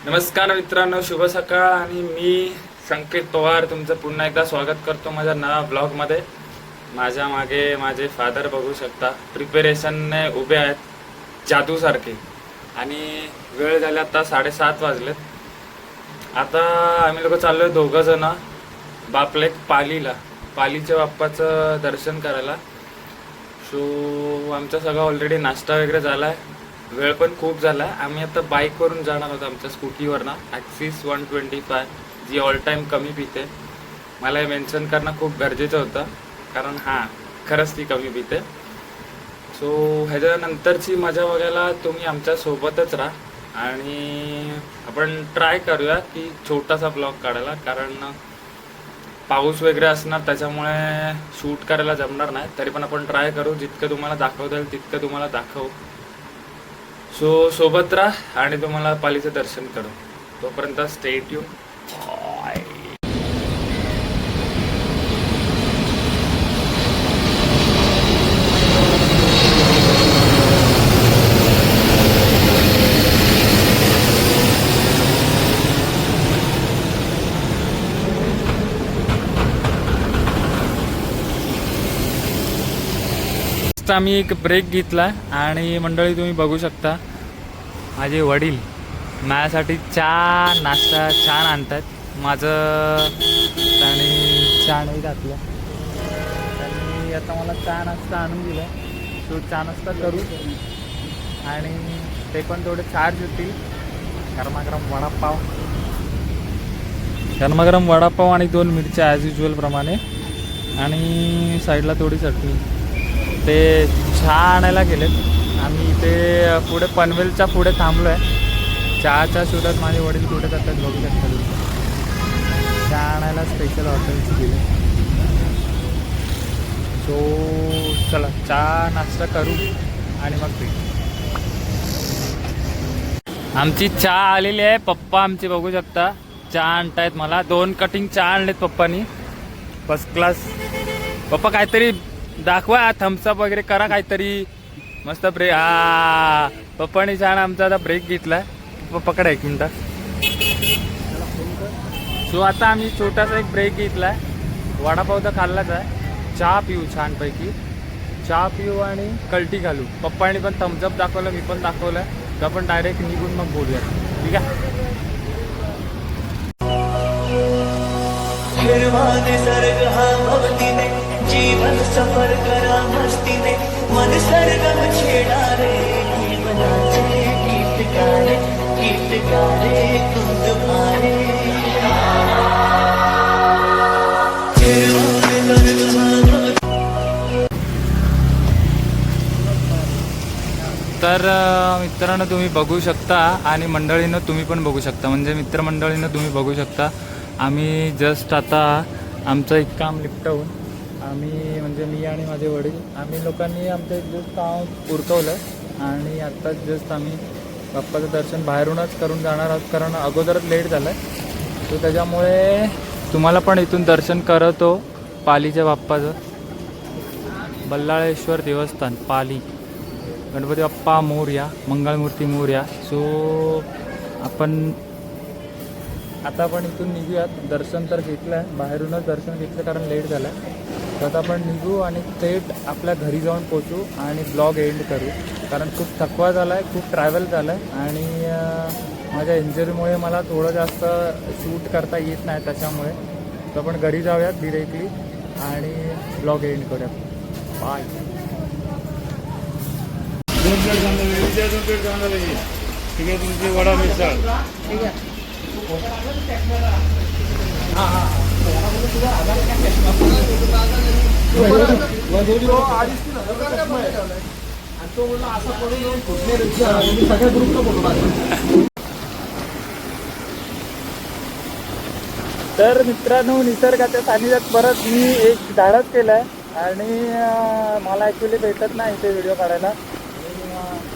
नमस्कार मित्रांनो, शुभ सकाळ. आणि मी संकेत पवार तुमचं पुन्हा एकदा स्वागत करतो माझ्या नव्या ब्लॉगमध्ये. माझ्या मागे माझे फादर बघू शकता, प्रिपेरेशनने उभे आहेत जादूसारखे. आणि वेळ झाला आता 7:30 वाजलेत. आता आम्ही लोक चाललो आहे दोघं जण बापलेक पालीच्या बाप्पाचं दर्शन करायला. सो आमचा सगळा ऑलरेडी नाश्ता वगैरे झाला आहे. वेळ पण खूप झाला. आम्ही आता बाईकवरून जाणार आहोत, आमच्या स्कूटीवरनं. ॲक्सिस 125 जी ऑल टाईम कमी पिते. मला हे मेन्शन करणं खूप गरजेचं होतं, कारण खरंच ती कमी पिते. सो ह्याच्यानंतरची मजा बघायला तुम्ही आमच्या सोबतच राहा. आणि आपण ट्राय करूया की छोटासा ब्लॉग काढायला, कारण पाऊस वगैरे असणार त्याच्यामुळे शूट करायला जमणार नाही. तरी पण आपण ट्राय करू, जितकं तुम्हाला दाखवता येईल तितकं तुम्हाला दाखवू. सो सोबत राहा आणि तुम्हाला पालीचं दर्शन करू. तोपर्यंत स्टे ट्यून. आम्ही एक ब्रेक घेतला आणि मंडळी तुम्ही बघू शकता, माझे वडील माझ्यासाठी चहा नाश्ता छान आणतात. माझं आणि चहा नाही घातलं, त्यांनी आता मला चहा नाश्ता आणून दिला. तो चहा नाश्ता करू आणि ते पण थोडे चार्ज होतील. गरमागरम वडापाव आणि 2 मिरच्या ॲज युजल प्रमाणे, आणि साईडला थोडी चटणी. ते चहा आणायला गेलेत. आम्ही इथे पुढे पनवेलच्या पुढे थांबलो आहे. चहाच्या शोधात माझे वडील कुठे जातात बघू शकता. चहा आणायला स्पेशल हॉटेल्स गेले. सो चला चहा नाश्ता करू आणि मग भेटू. आमची चहा आलेली आहे. पप्पा आमचे बघू शकता चहा आणतायत. मला 2 कटिंग चहा आणलेत पप्पानी, फर्स्ट क्लास. पप्पा काहीतरी दाखवा, थम्सअप वगैरे करा काहीतरी मस्त. ब्रेक पप्पानी छान आमचा आता ब्रेक घेतला. पप्पाकडे 1 मिनटं. सो आता आम्ही छोटासा एक ब्रेक घेतला आहे. वडापाव तर खाल्लाच आहे. चहा पिऊ छानपैकी. चहा पिऊ आणि कल्टी घालू. पप्पानी पण थम्सअप दाखवलं, मी पण दाखवलं. तर आपण डायरेक्ट निघून मग बोलूया, ठीक आहे. जीवन सफर करा मस्तीने, मन सरगम छेडा रे. जीवनाचे गीतकारे तुंद भारे. तर मित्रांनो तुम्ही बघू शकता आणि मंडळीनं तुम्ही पण बघू शकता, म्हणजे मित्रमंडळीनं तुम्ही बघू शकता. आम्ही जस्ट आता आमचं एक काम निपटवून आम्ही, म्हणजे मी आणि माझे वडील, आम्ही लोकांनी आमचं एक जस्ट काम उरकवलं आणि आत्ता जस्ट आम्ही बाप्पाचं दर्शन बाहेरूनच करून जाणार आहोत, कारण अगोदरच लेट झालं आहे. तो त्याच्यामुळे तुम्हाला पण इथून दर्शन करतो पालीच्या बाप्पाचं. बल्लाळेश्वर देवस्थान पाली, गणपती बाप्पा मोरया, मंगळमूर्ती मोरया. सो आपण आता इथून निघूयात. दर्शन तर घेतलं आहे, बाहेरूनच दर्शन घेतलं कारण लेट झालं आहे. तर आता आपण निघू आणि थेट आपल्या घरी जाऊन पोचू आणि ब्लॉग एंड करू, कारण खूप थकवा झाला आहे, खूप ट्रॅव्हल झालं आहे आणि माझ्या इंजरीमुळे मला थोडं जास्त शूट करता येत नाही त्याच्यामुळे. तर आपण घरी जाऊयात डिरेक्टली आणि ब्लॉग एंड करूयात. बाय. ठीक आहे, तुमची वडा मिसळ. ठीक आहे. तर मित्रांनो, निसर्गाच्या सानिध्यात परत मी एक धाडस केलं आहे आणि मला ॲक्च्युली भेटत नाही इथे व्हिडिओ काढायला.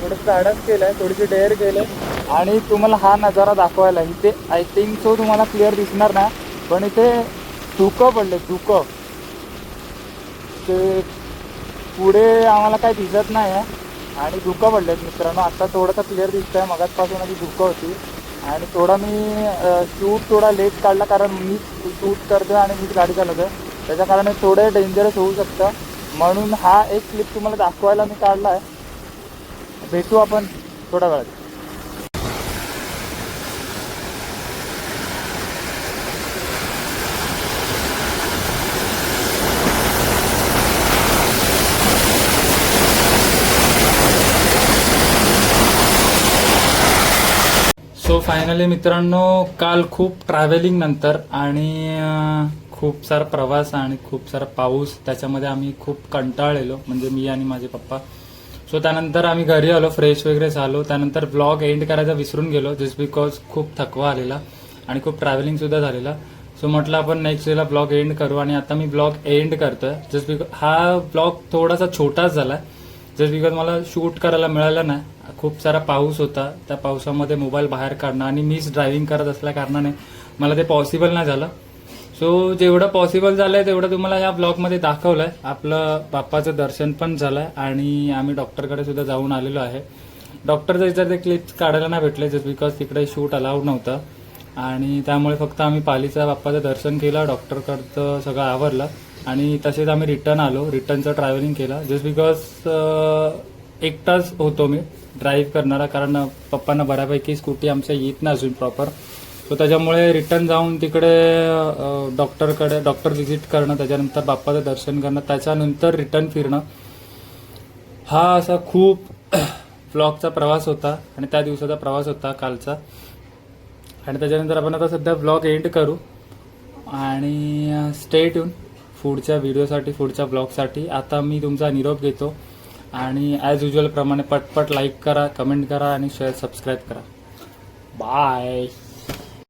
थोडंसं धाडस केलं आहे, थोडीशी डेअर केलं आहे आणि तुम्हाला हा नजारा दाखवायला. इथे आय थिंक सो तुम्हाला क्लिअर दिसणार नाही, पण इथे धुकं पडले, धुकं. ते पुढे आम्हाला काही दिसत नाही आहे आणि धुकं पडलेत मित्रांनो. आता थोडंसं क्लिअर दिसतं आहे, मगाचपासून आधी धुकं होती. आणि थोडा मी शूट थोडा लेट काढला, कारण मीच शूट करतो आणि मीच गाडी चालवतो, त्याच्या कारणे थोडं डेंजरस होऊ शकतं, म्हणून हा एक क्लिप तुम्हाला दाखवायला मी काढला आहे. भेटू आपण थोड्या वेळात. सो फायनली मित्रांनो, काल खूप ट्रॅव्हलिंग नंतर आणि खूप सारा प्रवास आणि खूप सारा पाऊस, त्याच्यामध्ये आम्ही खूप कंटाळलेलो, म्हणजे मी आणि माझे पप्पा. सो त्यानंतर आम्ही घरी आलो, फ्रेश वगैरे झालो. त्यानंतर ब्लॉग एंड करायचा विसरून गेलो, जस्ट बिकॉज खूप थकवा आलेला आणि खूप ट्रॅव्हलिंगसुद्धा झालेला. सो म्हटलं आपण नेक्स्ट डेला ब्लॉग एंड करू, आणि आता मी ब्लॉग एंड करतोय. जस्ट बिकॉज हा ब्लॉग थोडासा छोटाच झाला, जस्ट बिकॉज मला शूट करायला मिळालं नाही. खूप सारा पाऊस होता, त्या पावसामध्ये मोबाईल बाहेर काढणं आणि मीच ड्रायव्हिंग करत असल्या कारणाने मला ते पॉसिबल नाही झालं. सो जेवढं पॉसिबल झालंय तेवढं तुम्हाला या ब्लॉगमध्ये दाखवलंय. आपलं बाप्पाचं दर्शन पण झालंय आणि आम्ही डॉक्टरकडे सुद्धा जाऊन आलेलो आहे. डॉक्टरचं इतर ते क्लिप्स काढायला नाही भेटले, जस्ट बिकॉज तिकडे शूट अलाउड नव्हतं, आणि त्यामुळे फक्त आम्ही पालीचा बाप्पाचं दर्शन केलं, डॉक्टरकडचं सगळं आवरलं, आणि तसेच आम्ही रिटर्न आलो. रिटर्नचं ट्रॅव्हलिंग केलं, जस्ट बिकॉज एकटाच होतो मी ड्राईव्ह करणारा, कारण पप्पांना बऱ्यापैकी स्कूटी आमच्या येत नाही अजून प्रॉपर. सो त्याच्यामुळे रिटर्न जाऊन तिकडे डॉक्टर व्हिजिट करणं, त्याच्यानंतर बाप्पाचं दर्शन करणं, त्याच्यानंतर रिटर्न फिरणं, हा असा खूप व्लॉगचा प्रवास होता आणि त्या दिवसाचा प्रवास होता कालचा. आणि त्याच्यानंतर आपण आता सध्या ब्लॉग एंड करू, आणि स्टे ट्यून पुढच्या व्हिडिओसाठी, पुढच्या ब्लॉगसाठी. आता मी तुमचा निरोप घेतो, आणि ॲज युजल प्रमाणे पटपट लाईक करा, कमेंट करा आणि शेअर सबस्क्राईब करा. बाय.